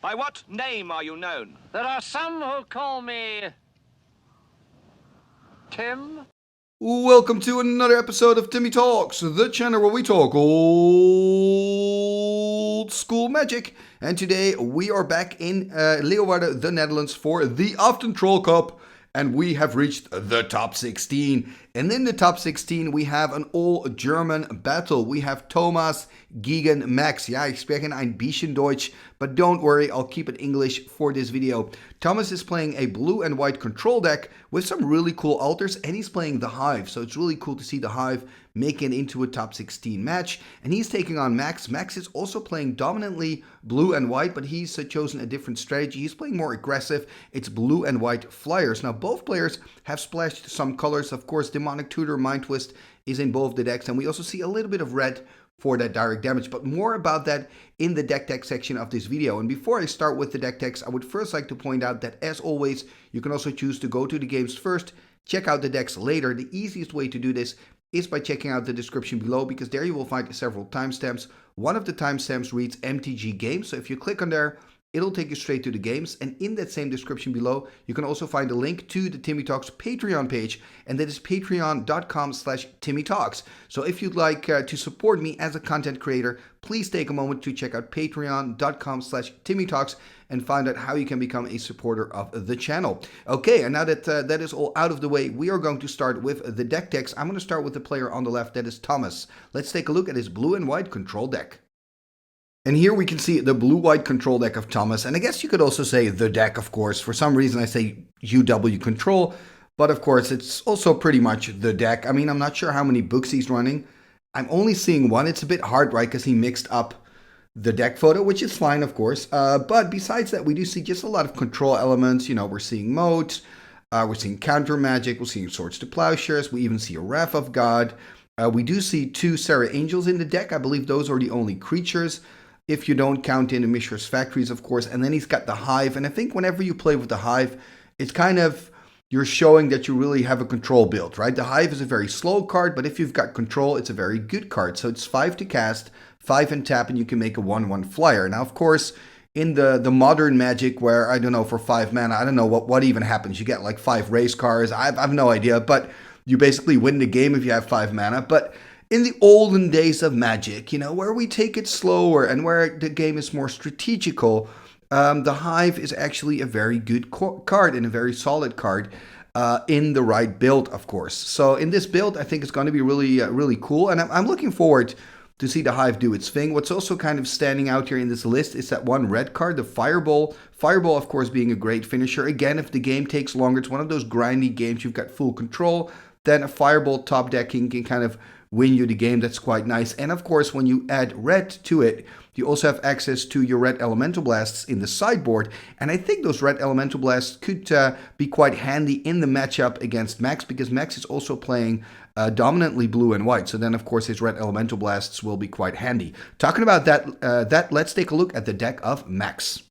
By what name are you known? There are some who call me Tim. Welcome to another episode of Timmy Talks, the channel where we talk old school magic. And today we are back in Leeuwarden, the Netherlands for the Uthden Troll Cup. And we have reached the top 16. And in the top 16 we have an all-German battle. We have Thomas gegen Max. Ja, ich spreche ein bisschen Deutsch, but don't worry, I'll keep it English for this video. Thomas is playing a blue and white control deck with some really cool altars, and he's playing the Hive. So it's really cool to see the Hive make it into a top 16 match. And he's taking on Max. Max is also playing dominantly blue and white, but he's chosen a different strategy. He's playing more aggressive. It's blue and white flyers. Now, both players have splashed some colors. Of course, Demonic Tutor, Mind Twist is in both the decks, and we also see a little bit of red for that direct damage, but more about that in the deck tech section of this video. And before I start with the deck techs, I would first like to point out that, as always, you can also choose to go to the games first, check out the decks later. The easiest way to do this is by checking out the description below, because there you will find several timestamps. One of the timestamps reads MTG Games, so if you click on there, it'll take you straight to the games. And in that same description below, you can also find a link to the Timmy Talks Patreon page, and that is patreon.com/TimmyTalks. So if you'd like to support me as a content creator, please take a moment to check out patreon.com/TimmyTalks and find out how you can become a supporter of the channel. Okay, and now that that is all out of the way, we are going to start with the deck techs. I'm going to start with the player on the left, that is Thomas. Let's take a look at his blue and white control deck. And here we can see the blue-white control deck of Thomas, and I guess you could also say the deck, of course. For some reason I say UW control, but of course it's also pretty much the deck. I mean, I'm not sure how many books he's running. I'm only seeing one. It's a bit hard, right, because he mixed up the deck photo, which is fine, of course. But besides that, we do see just a lot of control elements. You know, we're seeing modes, we're seeing counter magic, we're seeing Swords to Plowshares, we even see a Wrath of God. We do see 2 Serra Angels in the deck. I believe those are the only creatures, if you don't count in the Mishra's Factories, of course. And then he's got the Hive. And I think whenever you play with the Hive, it's kind of, you're showing that you really have a control build, right? The Hive is a very slow card, but if you've got control, it's a very good card. So it's 5 to cast, 5 and tap, and you can make a 1/1 flyer. Now, of course, in the modern Magic, where, I don't know, for 5 mana, I don't know what even happens. You get like 5 race cards. I have no idea, but you basically win the game if you have 5 mana. But in the olden days of Magic, you know, where we take it slower and where the game is more strategical, the Hive is actually a very good card and a very solid card in the right build, of course. So in this build, I think it's going to be really cool, and I'm looking forward to see the Hive do its thing. What's also kind of standing out here in this list is that one red card, the Fireball. Fireball, of course, being a great finisher. Again, if the game takes longer, it's one of those grindy games, you've got full control, then a Fireball top decking can kind of win you the game. That's quite nice. And of course, when you add red to it, you also have access to your red elemental blasts in the sideboard. And I think those red elemental blasts could be quite handy in the matchup against Max, because Max is also playing dominantly blue and white. So then, of course, his red elemental blasts will be quite handy. Talking about that, let's take a look at the deck of Max.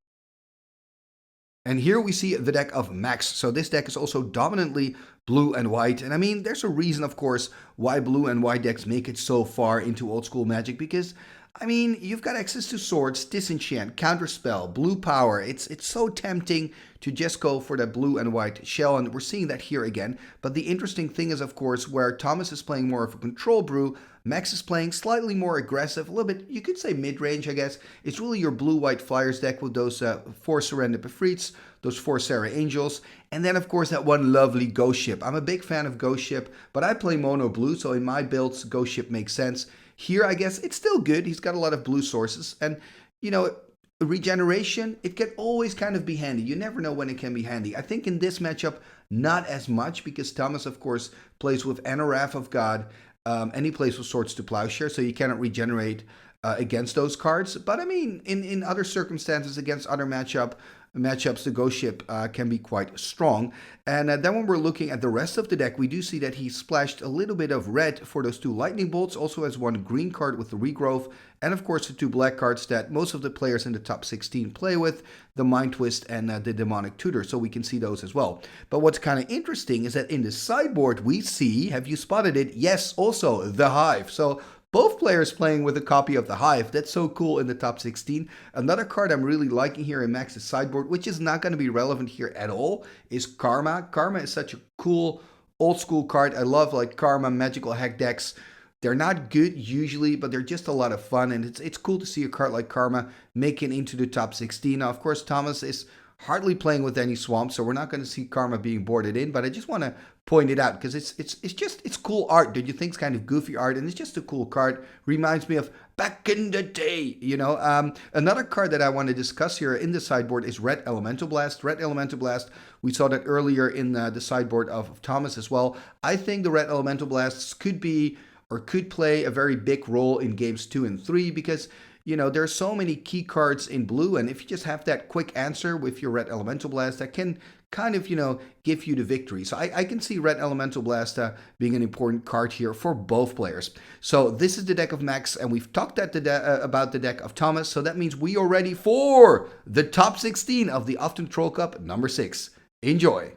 And here we see the deck of Max. So this deck is also dominantly blue and white. And I mean, there's a reason, of course, why blue and white decks make it so far into old school Magic, because, I mean, you've got access to Swords, Disenchant, Counterspell, Blue Power. It's so tempting to just go for that blue and white shell, and we're seeing that here again. But the interesting thing is, of course, where Thomas is playing more of a control brew, Max is playing slightly more aggressive, a little bit, you could say mid-range, I guess. It's really your blue-white flyers deck with those 4 Surrender Befriets, those 4 Serra Angels, and then, of course, that one lovely Ghost Ship. I'm a big fan of Ghost Ship, but I play mono blue, so in my builds, Ghost Ship makes sense. Here, I guess, it's still good. He's got a lot of blue sources, and, you know, regeneration, it can always kind of be handy. You never know when it can be handy. I think in this matchup, not as much, because Thomas, of course, plays with a Wrath of God, and he plays with Swords to Plowshare, so you cannot regenerate against those cards. But I mean, in other circumstances, against other matchups, the Ghost Ship can be quite strong. And then when we're looking at the rest of the deck, we do see that he splashed a little bit of red for those 2 lightning bolts, also has 1 green card with the regrowth, and of course the 2 black cards that most of the players in the top 16 play with, the Mind Twist and the Demonic Tutor, so we can see those as well. But what's kind of interesting is that in the sideboard we see, have you spotted it? Yes, also the Hive. So Both players playing with a copy of the Hive. That's so cool in the top 16. Another card I'm really liking here in Max's sideboard, which is not going to be relevant here at all, is Karma. Karma is such a cool old school card. I love like Karma magical hack decks. They're not good usually, but they're just a lot of fun, and it's cool to see a card like Karma make it into the top 16. Now, of course, Thomas is hardly playing with any swamp, so we're not going to see Karma being boarded in, but I just want to point it out because it's cool art. Don't you think? It's kind of goofy art, and it's just a cool card. Reminds me of back in the day, you know. Another card that I want to discuss here in the sideboard is Red Elemental Blast. Red Elemental Blast, we saw that earlier in the sideboard of Thomas as well. I think the Red Elemental Blasts could be or could play a very big role in games 2 and 3 because, you know, there are so many key cards in blue, and if you just have that quick answer with your Red Elemental Blast, that can kind of, you know, give you the victory. So I can see Red Elemental Blast being an important card here for both players. So this is the deck of Max, and we've talked about the deck of Thomas, so that means we are ready for the top 16 of the Uthden Troll Cup number 6. Enjoy!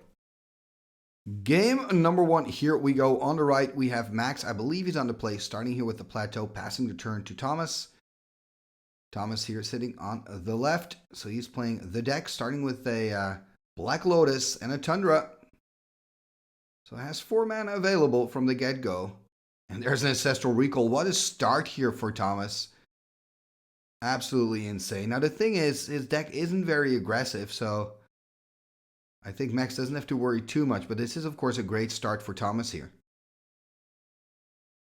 Game number 1, here we go. On the right, we have Max. I believe he's on the play, starting here with the Plateau, passing the turn to Thomas. Thomas here sitting on the left. So he's playing the deck, starting with a Black Lotus and a Tundra. So it has 4 mana available from the get-go. And there's an Ancestral Recall. What a start here for Thomas. Absolutely insane. Now the thing is, his deck isn't very aggressive, so I think Max doesn't have to worry too much, but this is, of course, a great start for Thomas here.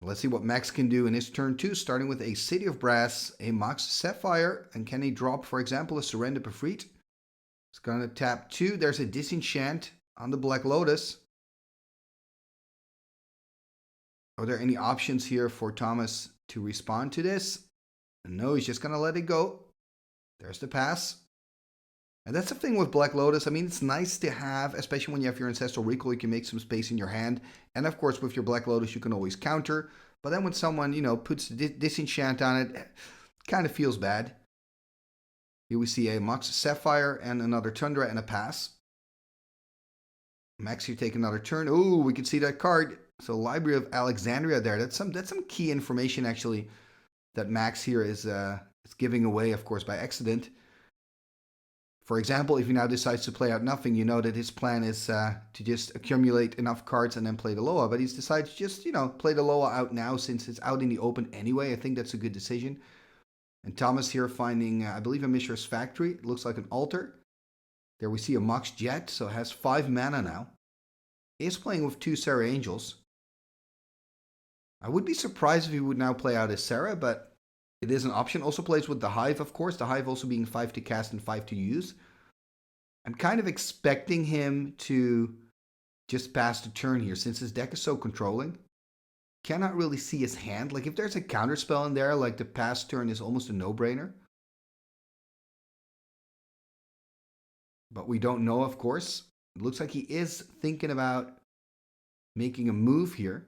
Let's see what Max can do in his turn 2, starting with a City of Brass, a Mox Sapphire, and can he drop, for example, a Surrender Pefreet? It's going to tap 2. There's a Disenchant on the Black Lotus. Are there any options here for Thomas to respond to this? No, he's just going to let it go. There's the pass. And that's the thing with Black Lotus. I mean, it's nice to have, especially when you have your Ancestral Recall, you can make some space in your hand. And of course, with your Black Lotus, you can always counter. But then when someone, you know, puts Disenchant on it, it kind of feels bad. Here we see a Mox Sapphire and another Tundra and a pass. Max, you take another turn. Ooh, we can see that card. So Library of Alexandria there. That's some key information, actually, that Max here is giving away, of course, by accident. For example, if he now decides to play out nothing, you know that his plan is to just accumulate enough cards and then play the Loa. But he's decided to just, you know, play the Loa out now since it's out in the open anyway. I think that's a good decision. And Thomas here finding, I believe, a Mishra's Factory. It looks like an altar. There we see a Mox Jet, so has 5 mana now. He is playing with 2 Serra Angels. I would be surprised if he would now play out his Serra, but it is an option. Also plays with the Hive, of course. The Hive also being 5 to cast and 5 to use. I'm kind of expecting him to just pass the turn here since his deck is so controlling. Cannot really see his hand. Like if there's a counterspell in there, like the pass turn is almost a no-brainer. But we don't know, of course. It looks like he is thinking about making a move here.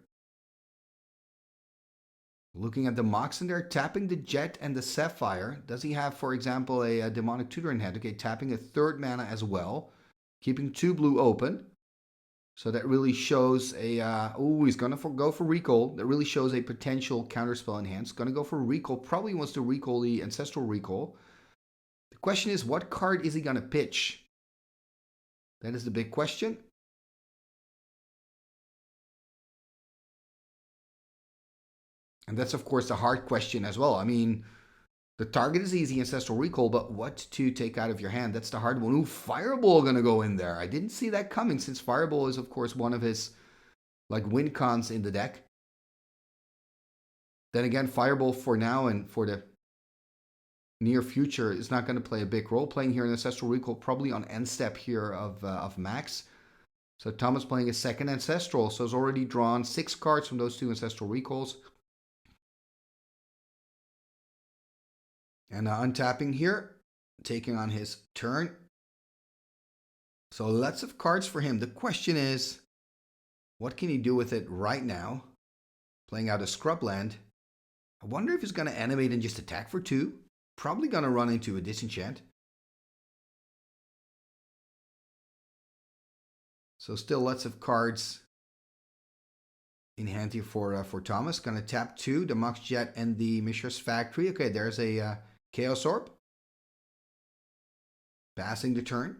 Looking at the Mox in there, tapping the Jet and the Sapphire. Does he have, for example, a Demonic Tutor in hand? Okay, tapping a 3rd mana as well. Keeping 2 blue open. So that really shows a... oh, he's going to go for Recall. That really shows a potential counterspell in hand. He's going to go for Recall. Probably wants to recall the Ancestral Recall. The question is, what card is he going to pitch? That is the big question. And that's, of course, the hard question as well. I mean, the target is easy, Ancestral Recall, but what to take out of your hand? That's the hard one. Ooh, Fireball going to go in there. I didn't see that coming since Fireball is, of course, one of his, like, win cons in the deck. Then again, Fireball for now and for the near future is not going to play a big role. Playing here in Ancestral Recall, probably on end step here of Max. So Thomas playing a 2nd Ancestral, so has already drawn 6 cards from those 2 Ancestral Recalls. And untapping here, taking on his turn. So lots of cards for him. The question is, what can he do with it right now? Playing out a Scrubland. I wonder if he's going to animate and just attack for 2. Probably going to run into a Disenchant. So still lots of cards in hand here for Thomas. Gonna tap 2, the Mox Jet and the Mishra's Factory. Okay, there's a Chaos Orb. Passing the turn.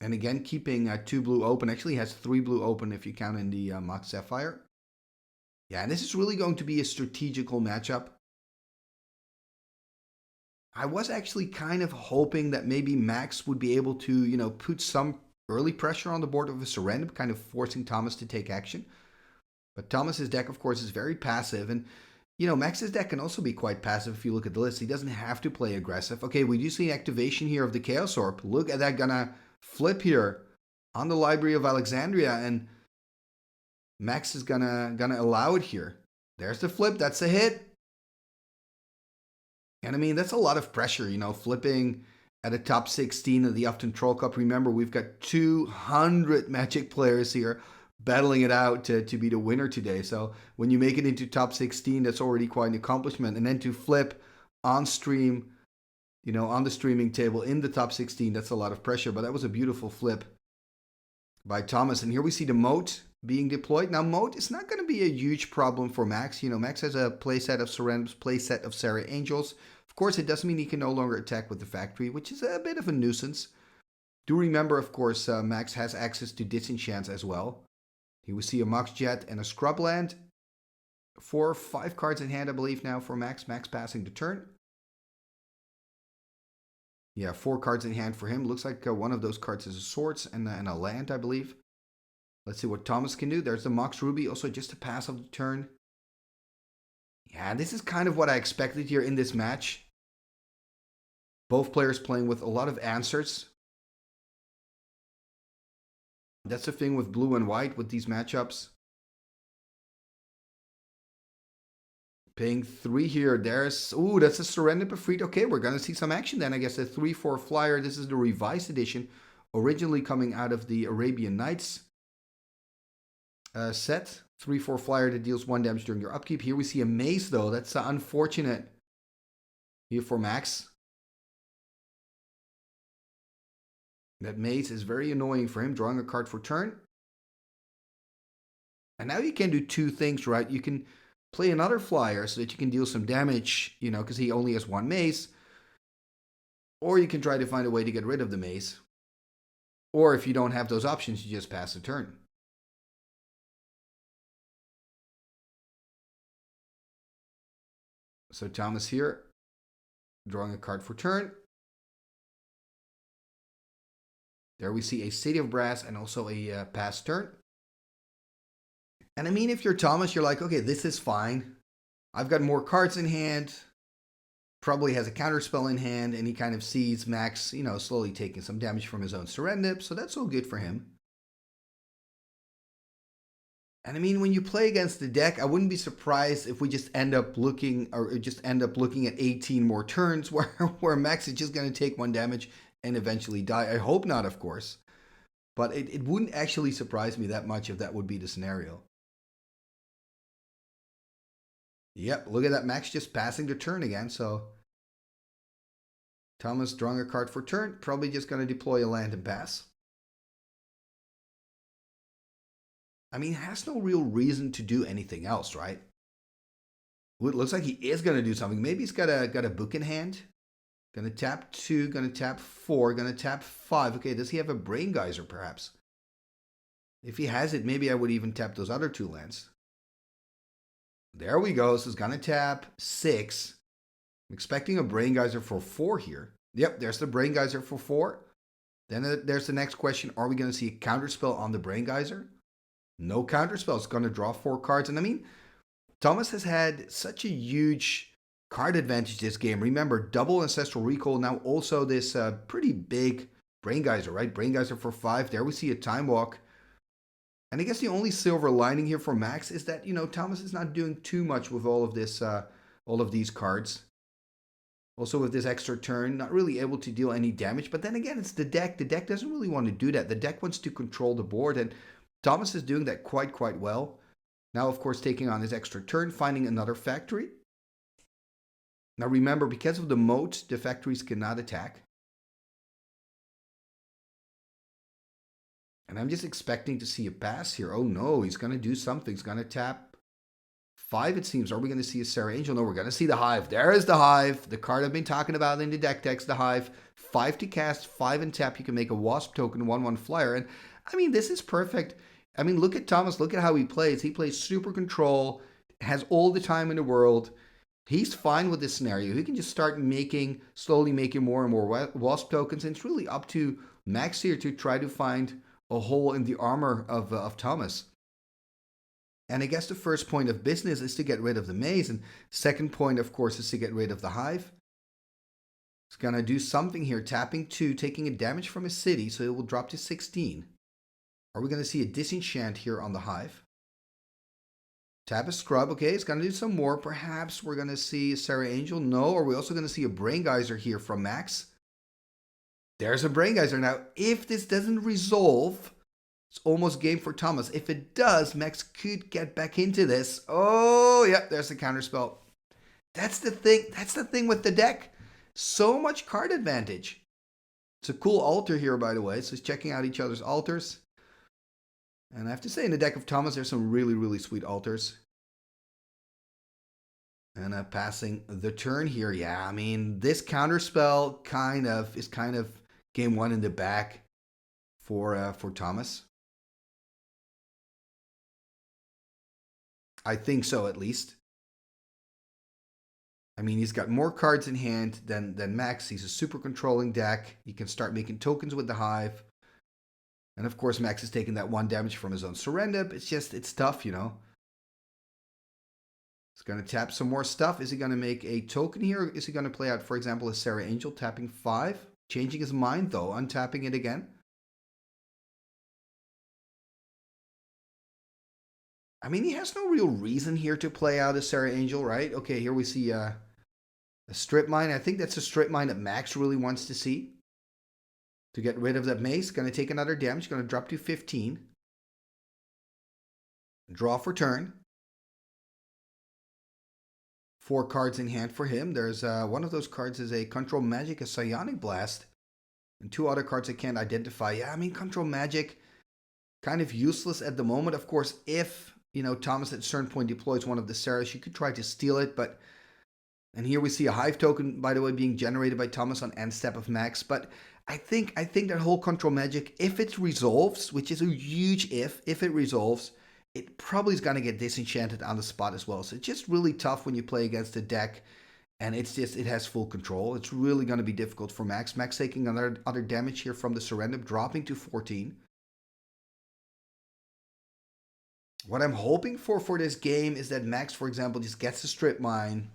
And again, keeping 2 blue open. Actually has 3 blue open if you count in the Mox Sapphire. Yeah, and this is really going to be a strategical matchup. I was actually kind of hoping that maybe Max would be able to, you know, put some early pressure on the board with a Surrender, kind of forcing Thomas to take action. But Thomas's deck, of course, is very passive. And, you know, Max's deck can also be quite passive if you look at the list. He doesn't have to play aggressive. Okay, we do see activation here of the Chaos Orb. Look at that, gonna flip here on the Library of Alexandria. And Max is gonna allow it here. There's the flip. That's a hit. And I mean, that's a lot of pressure, you know, flipping at a top 16 of the Uthden Troll Cup. Remember, we've got 200 Magic players here battling it out to be the winner today. So when you make it into top 16, that's already quite an accomplishment. And then to flip on stream, you know, on the streaming table in the top 16, that's a lot of pressure. But that was a beautiful flip by Thomas. And here we see the moat being deployed. Now, moat is not going to be a huge problem for Max. You know, Max has a playset of Surrenders, playset of Sarah Angels. Of course, it doesn't mean he can no longer attack with the factory, which is a bit of a nuisance. Do remember, of course, Max has access to Disenchants as well. Here we see a Mox Jet and a Scrubland. 4 or 5 cards in hand, I believe, now for Max. Max passing the turn. Yeah, 4 cards in hand for him. Looks like one of those cards is a Swords and a land, I believe. Let's see what Thomas can do. There's the Mox Ruby, also just a pass of the turn. Yeah, this is kind of what I expected here in this match. Both players playing with a lot of answers. That's the thing with blue and white with these matchups. Paying 3 here. There's, ooh, that's a Surrender Befried. Okay, we're going to see some action then. I guess a 3/4 flyer. This is the revised edition, originally coming out of the Arabian Nights set. 3/4 flyer that deals 1 damage during your upkeep. Here we see a maze though. That's unfortunate here for Max. That maze is very annoying for him, drawing a card for turn. And now you can do 2 things, right? You can play another flyer so that you can deal some damage, you know, because he only has 1 maze. Or you can try to find a way to get rid of the maze. Or if you don't have those options, you just pass the turn. So Thomas here, drawing a card for turn. There we see a City of Brass and also a pass turn. And I mean, if you're Thomas, you're like, okay, this is fine. I've got more cards in hand. Probably has a counterspell in hand, and he kind of sees Max, you know, slowly taking some damage from his own Surrender. So that's all good for him. And I mean, when you play against the deck, I wouldn't be surprised if we just end up looking at 18 more turns where Max is just going to take 1 damage and eventually die. I hope not, of course. But it wouldn't actually surprise me that much if that would be the scenario. Yep, look at that. Max just passing the turn again. So Thomas drawing a card for turn. Probably just going to deploy a land and pass. I mean, has no real reason to do anything else, right? Well, it looks like he is going to do something. Maybe he's got a book in hand. Going to tap 2, going to tap 4, going to tap 5. Okay, does he have a Brain Geyser, perhaps? If he has it, maybe I would even tap those other 2 lands. There we go. So he's going to tap 6. I'm expecting a Brain Geyser for 4 here. Yep, there's the Brain Geyser for 4. Then there's the next question. Are we going to see a counterspell on the Brain Geyser? No counterspell. It's going to draw 4 cards. And I mean, Thomas has had such a huge card advantage this game. Remember, double Ancestral Recall. Now also this pretty big Brain Geyser, right? Brain Geyser for 5. There we see a Time Walk. And I guess the only silver lining here for Max is that, you know, Thomas is not doing too much with all of this, all of these cards. Also with this extra turn, not really able to deal any damage. But then again, it's the deck. The deck doesn't really want to do that. The deck wants to control the board, and Thomas is doing that quite well. Now, of course, taking on his extra turn, finding another factory. Now remember, because of the moat, the factories cannot attack. And I'm just expecting to see a pass here. Oh no, he's going to do something. He's going to tap 5, it seems. Are we going to see a Serra Angel? No, we're going to see the Hive. There is the Hive. The card I've been talking about in the deck text, the Hive. 5 to cast, 5 and tap. You can make a Wasp token, 1/1 flyer. And I mean, this is perfect. I mean, look at Thomas. Look at how he plays. He plays super control, has all the time in the world. He's fine with this scenario. He can just start slowly making more and more Wasp tokens. And it's really up to Max here to try to find a hole in the armor of Thomas. And I guess the first point of business is to get rid of the maze. And second point, of course, is to get rid of the Hive. It's going to do something here. Tapping 2, taking a damage from his city. So it will drop to 16. Are we going to see a disenchant here on the Hive? Tap a Scrub. Okay, it's going to do some more. Perhaps we're going to see a Serra Angel. No, are we also going to see a Brain Geyser here from Max? There's a Brain Geyser. Now, if this doesn't resolve, it's almost game for Thomas. If it does, Max could get back into this. Oh, yeah, there's the counterspell. That's the thing. That's the thing with the deck. So much card advantage. It's a cool altar here, by the way. So he's checking out each other's altars. And I have to say, in the deck of Thomas, there's some really, really sweet altars. And passing the turn here. Yeah, I mean, this counterspell is kind of game 1 in the back for Thomas. I think so, at least. I mean, he's got more cards in hand than Max. He's a super controlling deck. He can start making tokens with the Hive. And of course, Max is taking that 1 damage from his own Surrender. It's tough, you know. He's going to tap some more stuff. Is he going to make a token here? Is he going to play out, for example, a Serra Angel, tapping 5? Changing his mind, though, untapping it again. I mean, he has no real reason here to play out a Serra Angel, right? Okay, here we see a Strip Mine. I think that's a Strip Mine that Max really wants to see. To get rid of that mace. Going to take another damage. Going to drop to 15. Draw for turn. 4 cards in hand for him. There's one of those cards is a Control Magic, a Psionic Blast. And 2 other cards I can't identify. Yeah, I mean, Control Magic, kind of useless at the moment. Of course, if, you know, Thomas at a certain point deploys one of the Serras, you could try to steal it, but... And here we see a Hive token, by the way, being generated by Thomas on end step of Max. But I think that whole Control Magic, if it resolves, which is a huge if it resolves, it probably is going to get disenchanted on the spot as well. So it's just really tough when you play against a deck and it has full control. It's really going to be difficult for Max. Max taking other damage here from the Surrender, dropping to 14. What I'm hoping for this game is that Max, for example, just gets the Strip Mine,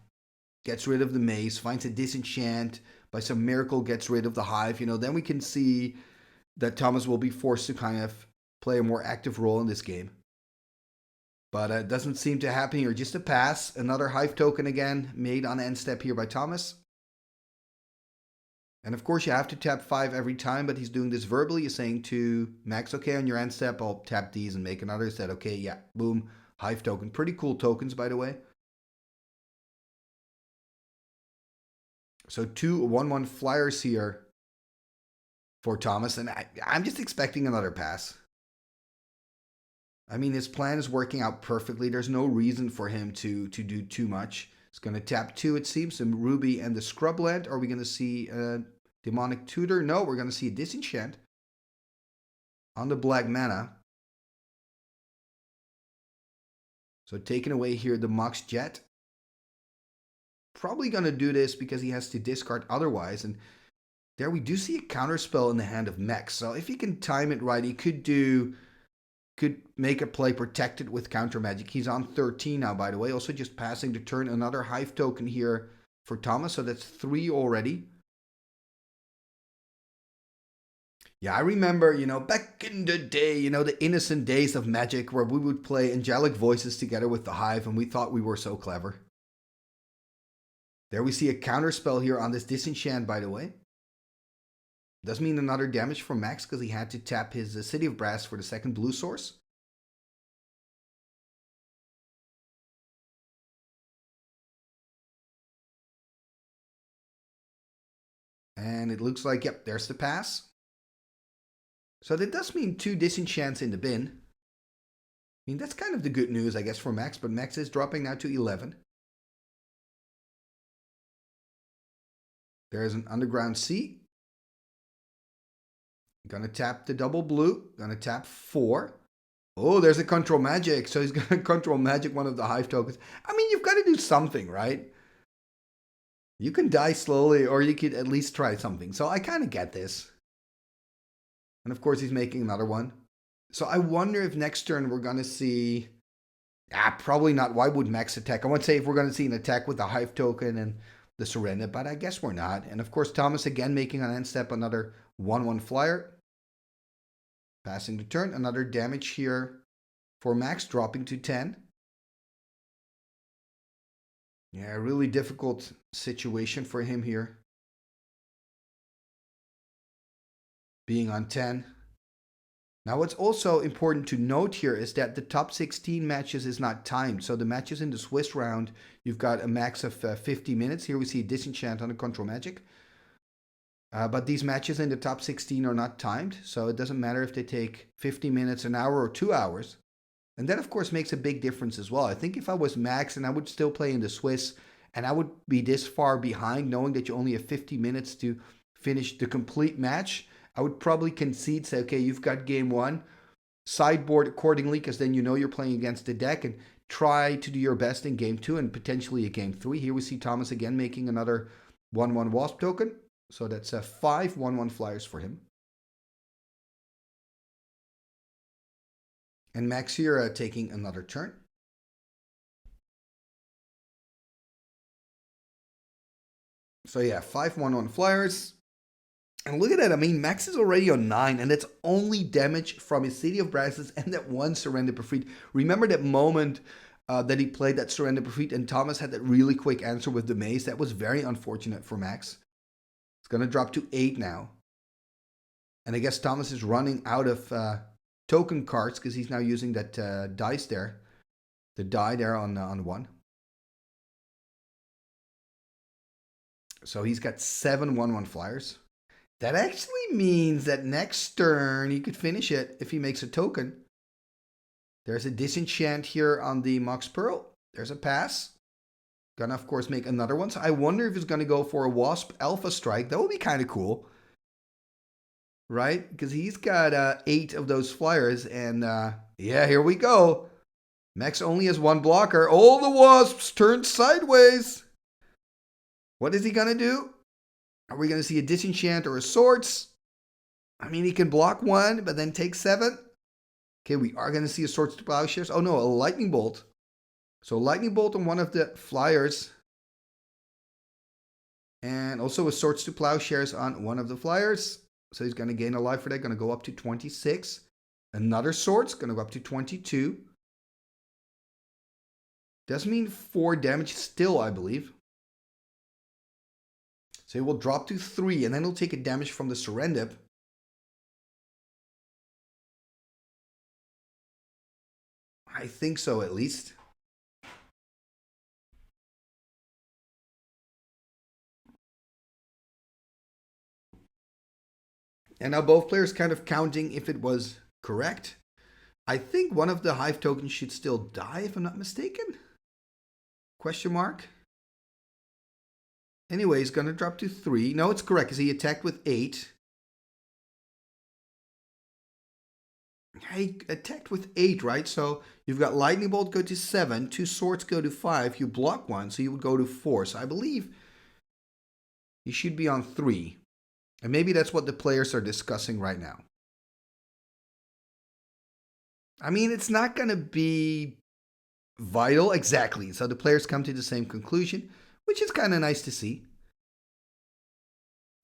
gets rid of the mace, finds a disenchant, by some miracle gets rid of the Hive. You know, then we can see that Thomas will be forced to kind of play a more active role in this game. But it doesn't seem to happen here. Just a pass. Another Hive token again, made on end step here by Thomas. And of course, you have to tap 5 every time, but he's doing this verbally. He's saying to Max, okay, on your end step, I'll tap these and make another. He said, okay, yeah, boom, Hive token. Pretty cool tokens, by the way. So 2 1/1 flyers here for Thomas, and I'm just expecting another pass. I mean, his plan is working out perfectly. There's no reason for him to do too much. He's going to tap 2, it seems, some Ruby and the Scrubland. Are we going to see a Demonic Tutor? No, we're going to see a Disenchant on the black mana. So taking away here the Mox Jet. Probably going to do this because he has to discard otherwise. And there we do see a counterspell in the hand of Max. So if he can time it right, he could make a play protected with counter magic. He's on 13 now, by the way. Also just passing the turn. Another Hive token here for Thomas. So that's 3 already. Yeah, I remember, you know, back in the day, you know, the innocent days of Magic where we would play Angelic Voices together with the Hive and we thought we were so clever. There we see a counterspell here on this Disenchant, by the way. Does mean another damage from Max because he had to tap his City of Brass for the second blue source. And it looks like, yep, there's the pass. So that does mean 2 disenchants in the bin. I mean, that's kind of the good news, I guess, for Max, but Max is dropping now to 11. There's an Underground Sea. Gonna tap the double blue. Gonna tap 4. Oh, there's a Control Magic. So he's gonna Control Magic one of the Hive tokens. I mean, you've got to do something, right? You can die slowly, or you could at least try something. So I kind of get this. And of course, he's making another one. So I wonder if next turn we're going to see... probably not. Why would Max attack? I want to say if we're going to see an attack with the Hive token and the Surrender, but I guess we're not. And of course, Thomas again making on end step another 1/1 flyer. Passing the turn. Another damage here for Max, dropping to 10. Yeah, really difficult situation for him here. Being on 10. Now what's also important to note here is that the top 16 matches is not timed. So the matches in the Swiss round, you've got a max of 50 minutes. Here we see a disenchant on the Control Magic. But these matches in the top 16 are not timed. So it doesn't matter if they take 50 minutes, an hour, or 2 hours. And that, of course, makes a big difference as well. I think if I was Max and I would still play in the Swiss and I would be this far behind, knowing that you only have 50 minutes to finish the complete match, I would probably concede, say, okay, you've got game 1, sideboard accordingly, because then you know you're playing against the deck, and try to do your best in game 2 and potentially a game 3. Here we see Thomas again making another 1/1 Wasp token. So that's 5 1/1 flyers for him. And Max here taking another turn. So yeah, 5 1/1 flyers. And look at that. I mean, Max is already on 9, and that's only damage from his City of Brasses and that one Surrender Profit. Remember that moment that he played that Surrender Profit and Thomas had that really quick answer with the Maze? That was very unfortunate for Max. It's going to drop to 8 now. And I guess Thomas is running out of token cards because he's now using that dice there. The die there on 1. So he's got 7 1/1 flyers. That actually means that next turn he could finish it if he makes a token. There's a disenchant here on the Mox Pearl. There's a pass. Gonna, of course, make another one. So I wonder if he's going to go for a Wasp Alpha Strike. That would be kind of cool. Right? Because he's got 8 of those flyers. And yeah, here we go. Max only has 1 blocker. All the Wasps turned sideways. What is he going to do? Are we going to see a disenchant or a swords? I mean, he can block 1, but then take 7. Okay, we are going to see a swords to plowshares. Oh no, a lightning bolt. So lightning bolt on one of the flyers. And also a swords to plowshares on one of the flyers. So he's going to gain a life for that. Going to go up to 26. Another swords. Going to go up to 22. Does mean 4 damage still, I believe. So it will drop to 3, and then he'll take a damage from the Surrender. I think so, at least. And now both players kind of counting if it was correct. I think one of the Hive tokens should still die, if I'm not mistaken. Question mark. Anyway, he's going to drop to 3. No, it's correct, because he attacked with 8. He attacked with 8, right? So you've got Lightning Bolt go to 7. 2 swords go to 5. You block 1, so you would go to 4. So I believe he should be on 3. And maybe that's what the players are discussing right now. I mean, it's not going to be vital. Exactly. So the players come to the same conclusion, which is kind of nice to see.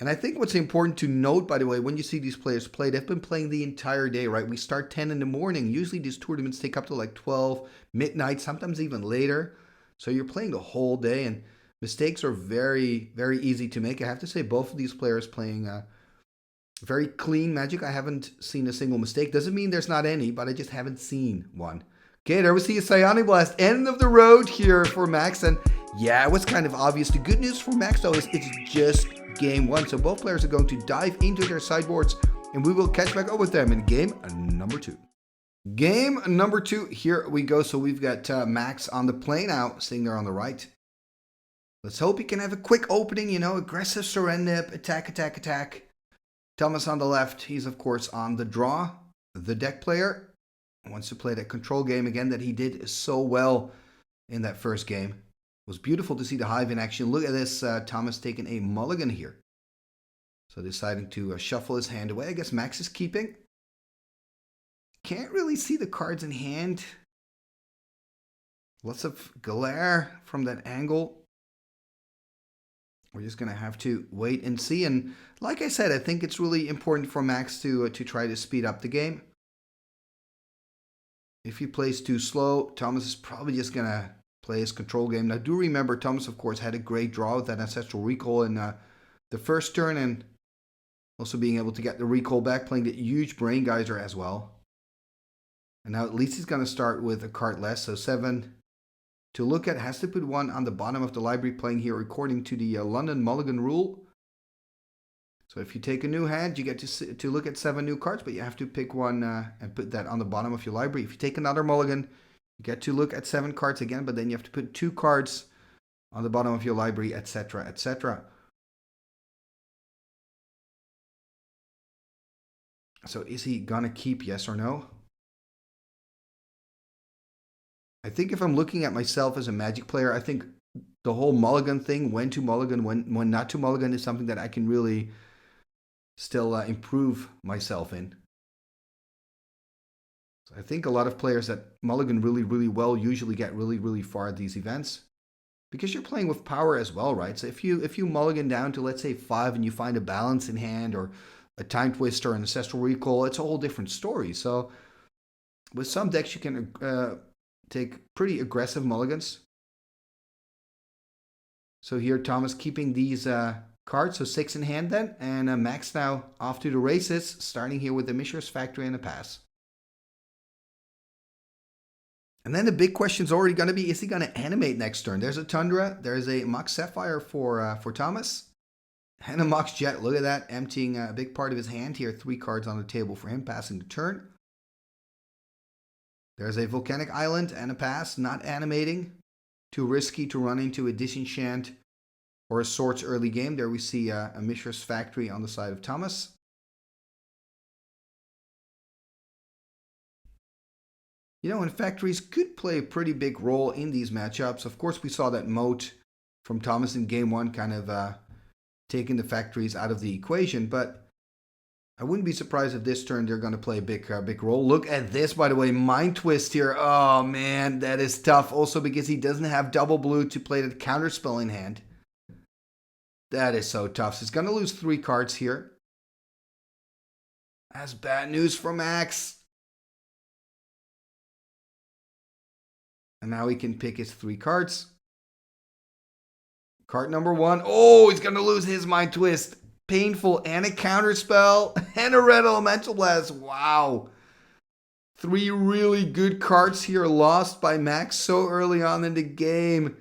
And I think what's important to note, by the way, when you see these players play, they've been playing the entire day, right? We start 10 in the morning. Usually these tournaments take up to like 12, midnight, sometimes even later. So you're playing the whole day, and mistakes are very, very easy to make. I have to say both of these players playing very clean Magic. I haven't seen a single mistake. Doesn't mean there's not any, but I just haven't seen one. Okay, there we see a Psionic Blast. End of the road here for Max. And yeah, it was kind of obvious. The good news for Max, though, is it's just game 1. So both players are going to dive into their sideboards and we will catch back up with them in game number 2. Game number 2, here we go. So we've got Max on the play now, sitting there on the right. Let's hope he can have a quick opening, you know, aggressive surrender, attack, attack, attack. Thomas on the left, he's of course on the draw. The deck player wants to play that control game again that he did so well in that first game. It was beautiful to see the hive in action. Look at this, Thomas taking a mulligan here. So deciding to shuffle his hand away. I guess Max is keeping. Can't really see the cards in hand. Lots of glare from that angle. We're just going to have to wait and see. And like I said, I think it's really important for Max to try to speed up the game. If he plays too slow, Thomas is probably just going to play his control game. Now, do remember, Thomas, of course, had a great draw with that Ancestral Recall in the first turn. And also being able to get the recall back, playing the huge Brain Geyser as well. And now at least he's going to start with a card less. So 7 to look at. Has to put 1 on the bottom of the library, playing here according to the London Mulligan rule. So if you take a new hand, you get to look at 7 new cards, but you have to pick one and put that on the bottom of your library. If you take another mulligan, you get to look at 7 cards again, but then you have to put 2 cards on the bottom of your library, etc., etc. So is he gonna keep, yes or no? I think if I'm looking at myself as a Magic player, I think the whole mulligan thing, when to mulligan, when not to mulligan, is something that I can really still improve myself in. So I think a lot of players that mulligan really, really well usually get really, really far at these events. Because you're playing with power as well, right? So if you mulligan down to, let's say, 5 and you find a balance in hand or a Time Twister, an Ancestral Recall, it's a whole different story. So with some decks, you can take pretty aggressive mulligans. So here, Thomas keeping these cards, so 6 in hand then. And Max now off to the races, starting here with the Mishra's Factory and a pass. And then the big question is already going to be, is he going to animate next turn? There's a Tundra, there's a Mox Sapphire for Thomas. And a Mox Jet, look at that, emptying a big part of his hand here. 3 cards on the table for him, passing the turn. There's a Volcanic Island and a pass, not animating. Too risky to run into a Disenchant or a Swords early game. There we see a Mishra's Factory on the side of Thomas. You know, and factories could play a pretty big role in these matchups. Of course, we saw that moat from Thomas in game 1 kind of taking the factories out of the equation, but I wouldn't be surprised if this turn they're going to play a big role. Look at this, by the way, Mind Twist here. Oh man, that is tough. Also because he doesn't have double blue to play the counterspell in hand. That is so tough. So he's going to lose 3 cards here. That's bad news for Max. And now he can pick his 3 cards. Card number 1. Oh, he's going to lose his Mind Twist. Painful. And a Counterspell. And a Red Elemental Blast. Wow. 3 really good cards here lost by Max so early on in the game.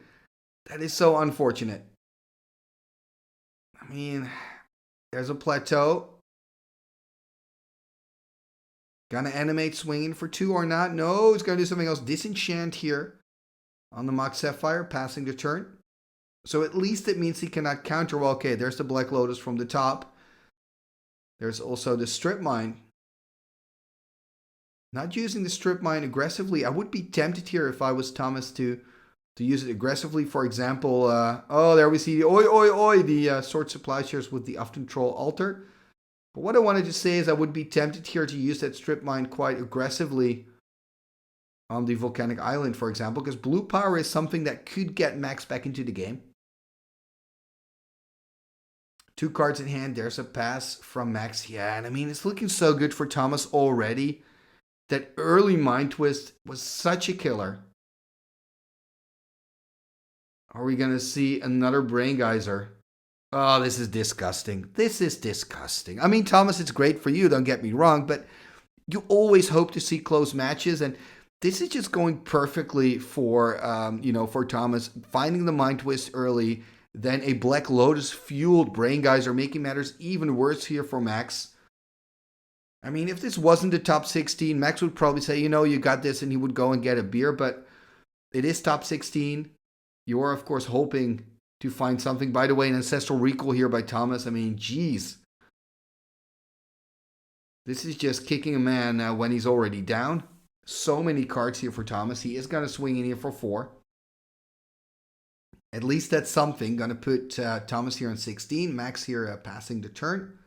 That is so unfortunate. I mean, there's a plateau. Gonna animate swinging for 2 or not? No, he's gonna do something else. Disenchant here on the Mox Sapphire, passing the turn. So at least it means he cannot counter. Well, okay, there's the Black Lotus from the top. There's also the Strip Mine. Not using the Strip Mine aggressively. I would be tempted here if I was Thomas to use it aggressively. For example, oh, there we see the the Sword Supply Shares with the Uthden Troll Altar. But what I wanted to say is I would be tempted here to use that Strip Mine quite aggressively on the Volcanic Island, for example, because blue power is something that could get Max back into the game. 2 cards in hand. There's a pass from Max. Yeah, and I mean, it's looking so good for Thomas already. That early Mind Twist was such a killer. Are we going to see another Brain Geyser? Oh, this is disgusting. This is disgusting. I mean, Thomas, it's great for you, don't get me wrong, but you always hope to see close matches, and this is just going perfectly for, for Thomas. Finding the Mind Twist early, then a Black Lotus fueled Brain Geyser, making matters even worse here for Max. I mean, if this wasn't the top 16, Max would probably say, you know, you got this, and he would go and get a beer, but it is top 16. You are, of course, hoping to find something. By the way, an Ancestral Recall here by Thomas. I mean, geez. This is just kicking a man when he's already down. So many cards here for Thomas. He is going to swing in here for 4. At least that's something. Going to put Thomas here on 16. Max here passing the turn.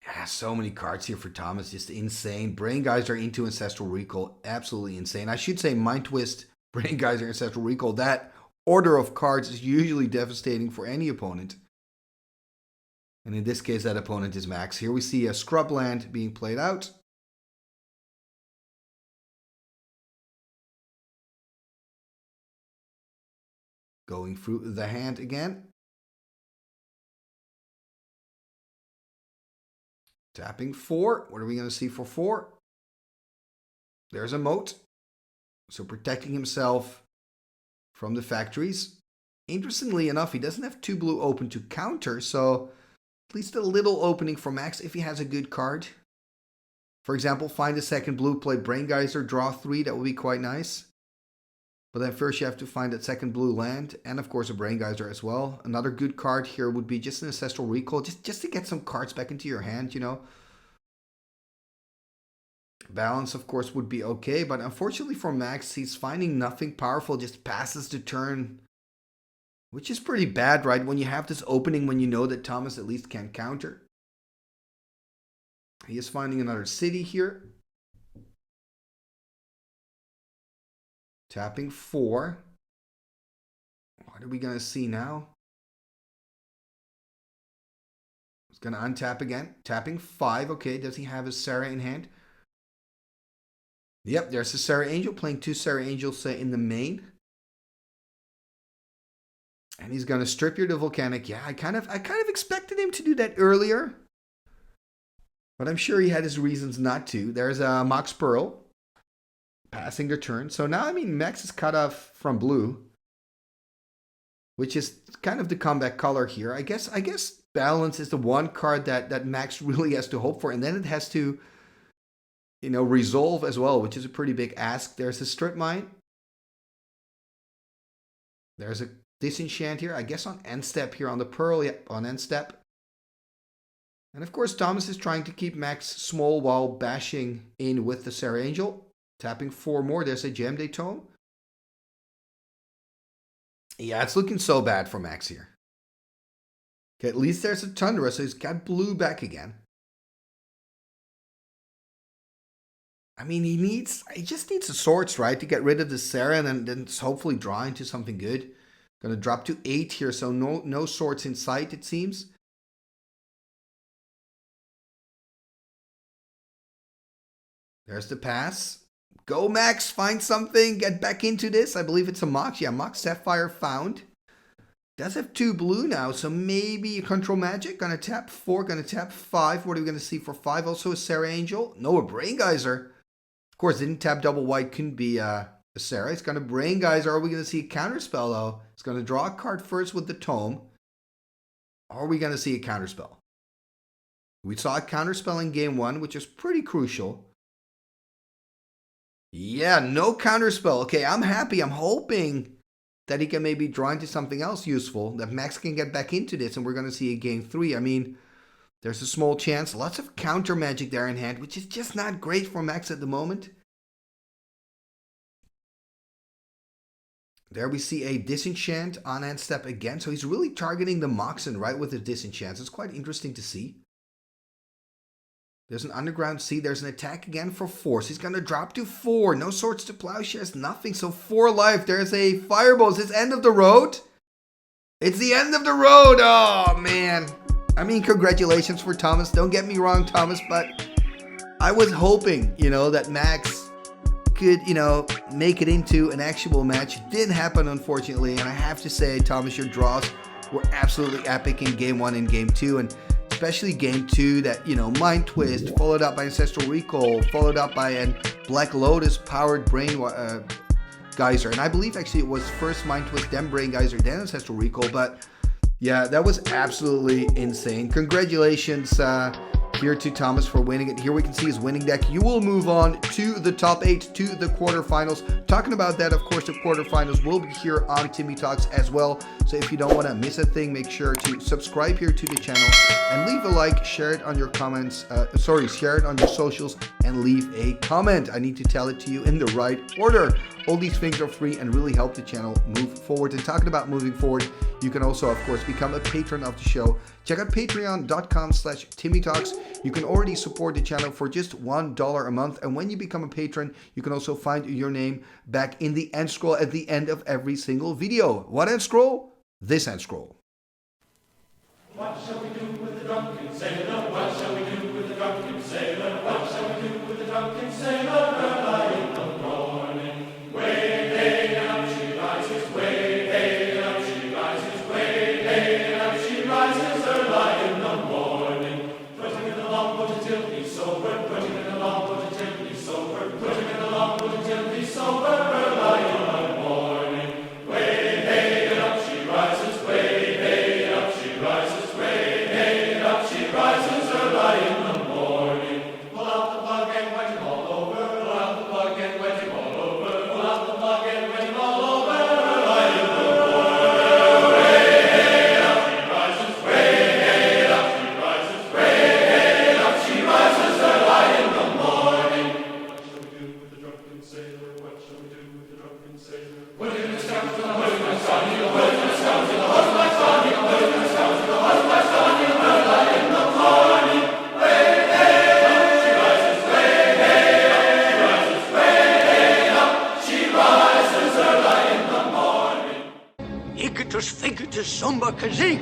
Yeah, so many cards here for Thomas. Just insane. Brain Geyser into Ancestral Recall. Absolutely insane. I should say Mind Twist, Brain Geyser, Ancestral Recall. That order of cards is usually devastating for any opponent. And in this case, that opponent is Max. Here we see a Scrubland being played out. Going through the hand again. Tapping 4. What are we going to see for 4? There's a moat. So protecting himself from the factories. Interestingly enough, he doesn't have 2 blue open to counter. So at least a little opening for Max if he has a good card. For example, find a second blue, play Brain Geyser, draw 3. That would be quite nice. But then first you have to find that second blue land. And of course a Brain Geyser as well. Another good card here would be just an Ancestral Recall. Just to get some cards back into your hand, you know. Balance, of course, would be okay. But unfortunately for Max, he's finding nothing powerful. Just passes the turn. Which is pretty bad, right? When you have this opening, when you know that Thomas at least can counter. He is finding another city here. Tapping 4. What are we going to see now? He's going to untap again. Tapping 5. Okay, does he have his Sarah in hand? Yep, there's a Sarah Angel. Playing 2 Sarah Angels in the main. And he's going to strip here the Volcanic. Yeah, I kind of expected him to do that earlier. But I'm sure he had his reasons not to. There's a Mox Pearl. Passing the turn. So now, I mean, Max is cut off from blue. Which is kind of the comeback color here. I guess balance is the one card that Max really has to hope for. And then it has to, you know, resolve as well, which is a pretty big ask. There's a Strip Mine. There's a Disenchant here. I guess on end step here on the Pearl. Yep, on end step. And of course, Thomas is trying to keep Max small while bashing in with the Sarah Angel. Tapping 4 more. There's a Gem Day Tome. Yeah, it's looking so bad for Max here. Okay, at least there's a Tundra, so he's got blue back again. I mean, he just needs the swords, right? To get rid of the Sarah and then hopefully draw into something good. Gonna drop to 8 here, so no swords in sight, it seems. There's the pass. Go, Max. Find something. Get back into this. I believe it's a Mox. Yeah, Mox Sapphire found. Does have 2 blue now, so maybe a Control Magic. Gonna tap 4. Gonna tap 5. What are we gonna see for 5? Also a Sarah Angel. No, a Brain Geyser. Of course, didn't tap double white. Couldn't be a Sarah. It's gonna Brain Geyser. Are we gonna see a Counterspell, though? It's gonna draw a card first with the Tome. Are we gonna see a Counterspell? We saw a Counterspell in game 1, which is pretty crucial. Yeah, no Counterspell. Okay, I'm happy. I'm hoping that he can maybe draw into something else useful, that Max can get back into this, and we're going to see a game 3. I mean, there's a small chance. Lots of counter magic there in hand, which is just not great for Max at the moment. There we see a Disenchant on end step again. So he's really targeting the Moxen, right, with the Disenchants. It's quite interesting to see. There's an Underground Sea. There's an attack again for 4. So he's going to drop to 4. No Swords to Plowshares, nothing. So 4 life. There's a Fireball. Is this end of the road? It's the end of the road. Oh, man. I mean, congratulations for Thomas. Don't get me wrong, Thomas, but I was hoping, that Max could, make it into an actual match. It didn't happen, unfortunately. And I have to say, Thomas, your draws were absolutely epic in Game 1 and Game 2. And especially Game 2, that, Mind Twist, followed up by Ancestral Recall, followed up by a Black Lotus powered Brain Geyser. And I believe actually it was first Mind Twist, then Brain Geyser, then Ancestral Recall. But yeah, that was absolutely insane. Congratulations to here to Thomas for winning it. Here we can see his winning deck. You will move on to the top 8, to the quarterfinals. Talking about that, of course, the quarterfinals will be here on Timmy Talks as well. So if you don't want to miss a thing, make sure to subscribe here to the channel and leave a like, share it on your comments, share it on your socials and leave a comment. I need to tell it to you in the right order. All these things are free and really help the channel move forward. And talking about moving forward, you can also, of course, become a patron of the show. Check out patreon.com/TimmyTalks. You can already support the channel for just $1 a month. And when you become a patron, you can also find your name back in the end scroll at the end of every single video. What end scroll? This end scroll. What shall we do with the drunken sailor? What shall we do with the drunken sailor? What shall we do with the drunken sailor? Early in the morning, way hey and up she rises, way hey and up she rises, way hey and up she rises. Early in the morning, putting in the longboat until he's sober, putting in the longboat until he's sober, putting in the longboat until he's sober. Early in the morning, way hey and up she rises, way hey and up she rises. She rises early in the morning. Pull out the plug and wet him all over. Pull out the plug and wet him all over. Pull out the plug and wet him all over. Early in the morning. Way up she rises. Way up she rises. Way up she rises early in the morning. What shall we do with the drunken sailor? What shall we do with the drunken sailor? Put him in the scout to the host my son. Put him in the scout to the host my son. Put him in the scout to the host my son. Igitus figitus sumba kazee.